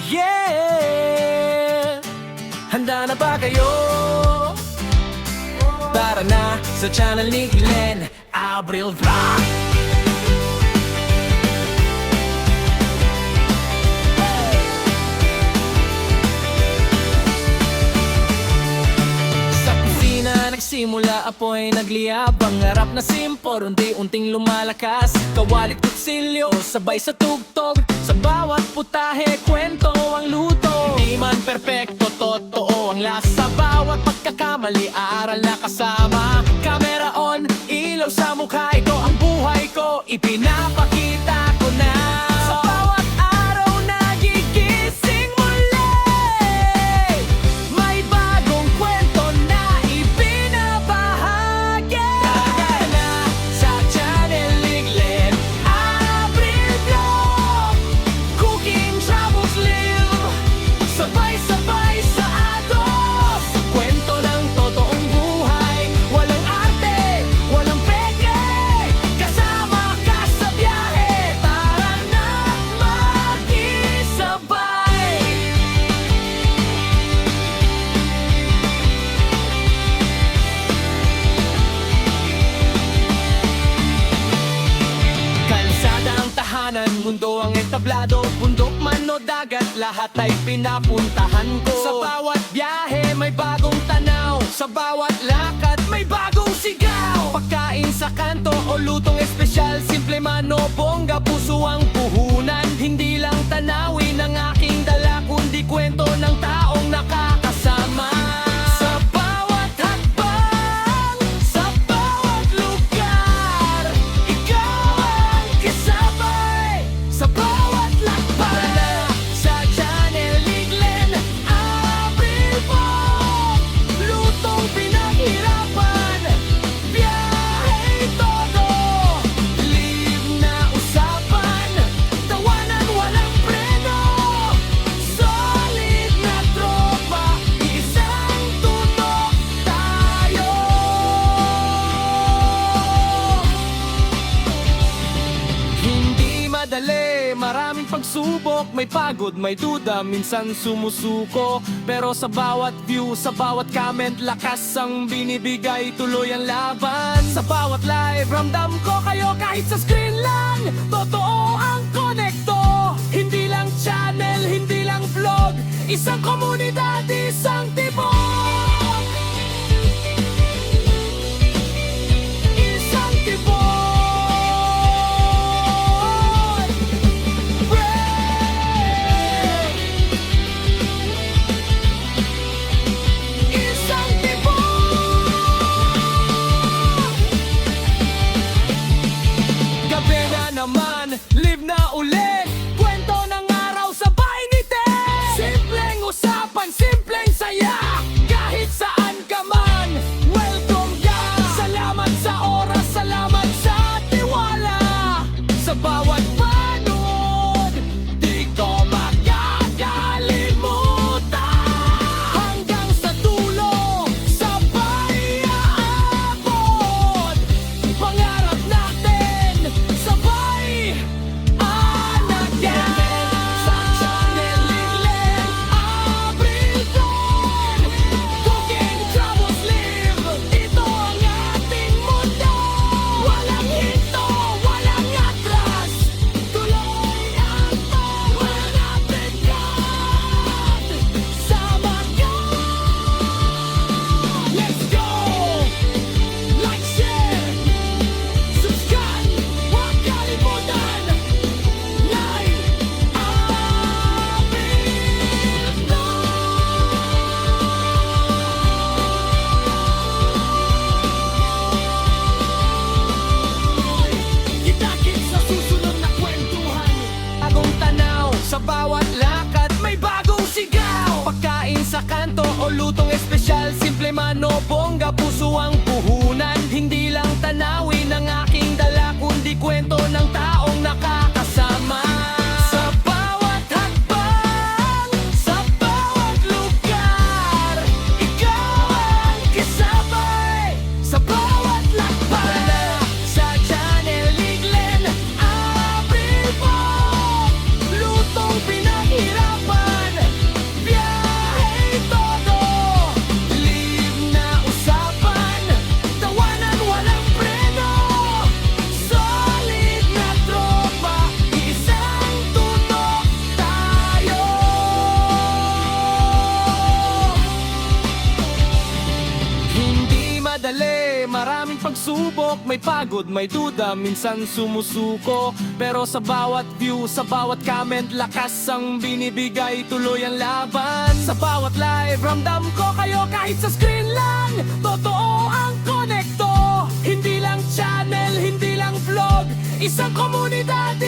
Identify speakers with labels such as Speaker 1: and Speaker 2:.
Speaker 1: Yeah! Handa na ba kayo? Tara na sa channel ni Glenn Abril Vlog. Sa kusina nagsimula apoy nagliyab. Ang harap na simpor unti-unting lumalakas. Kawalit kutsilyo sabay sa tugtog. Sa bawat putahe kwento ang luto. Di man perpekto, totoo ang lasa. Bawat pagkakamali, aral na kasama. Camera on, ilaw sa mukha. Ito ang buhay ko, ipinapakita ko na. Sa bawat araw nagigising muli. May bagong kwento na ipinabahagi. Tara na sa channel ni Glenn Abril Vlog. Cooking, travels, live. Sabay-sabay sa agos. Kwento ng totoong buhay. Walang arte, walang peke. Kasama ka sa biyahe. Tara na makisabay. Kalsada ang tahanan, mundo ang entablado. Bundok man o dagat, lahat ay pinapuntahan ko. Sa bawat biyahe may bagong tanaw. Sa bawat lakad may bagong sigaw. Pagkain sa kanto o lutong espesyal. Simple man o bongga, puso ang puhunan. Hindi lang tanawin ang aking dala, kundi kwento ng taong nakakasama. Sa bawat hakbang, sa bawat lugar, ikaw ang kasabay. Sa bawat lakbay, sa channel ni Glenn Abril Vlog. Lutong pinaghirapan, biyahe todo. Live na usapan, tawanan walang preno. Solid na tropa, isang tutok tayo. Hindi madali, maraming pagsubok. May pagod, may duda, minsan sumusuko. Pero sa bawat view, sa bawat comment, lakas ang binibigay, tuloy ang laban. Sa bawat live, ramdam ko kayo kahit sa screen lang. Totoo ang konekto. Hindi lang channel, hindi lang vlog. Isang komunidad, isang tibok. Isang tibok. Isang tibok. Gabi na naman, live na ulit. Kwento ng araw, sabay ngiti. Simpleng usapan, simpleng saya. Kahit saan ka man, welcome ka. Salamat sa oras, salamat sa tiwala. Sa bawat panood, di ko makakalimutan. Hanggang sa dulo, sabay aabot. Pangarap natin, sabay anagan. Sa channel ni Glenn Abril Vlog. Cooking, travels, live. Ito ang ating mundo. Walang hinto, walang atras. Tuloy ang pagwanapin ka. Sama ka. Let's go! Like, share, subscribe. Huwag kalimutan. Like Abril Vlog. Kita-kits sa susunod na kwentuhan. Bagong tanaw, sa bawat lakad may bagong sigaw. Pagkain sa kanto o lutong espesyal. Simple man o bongga, puso ang puhunan. Hindi lang tanawin ang aking dala, kundi kwento ng taong nakakasama. Sa bawat hakbang, sa bawat lugar, ikaw ang kasabay. Sa bawat lakbay, sa channel ni Glenn Abril Vlog. Lutong pinaghirapan, pagsubok, may pagod, may duda, minsan sumusuko. Pero sa bawat view, sa bawat comment, lakas ang binibigay, tuloy ang laban. Sa bawat live, ramdam ko kayo kahit sa screen lang. Totoo ang konekto, hindi lang channel, hindi lang vlog, isang komunidad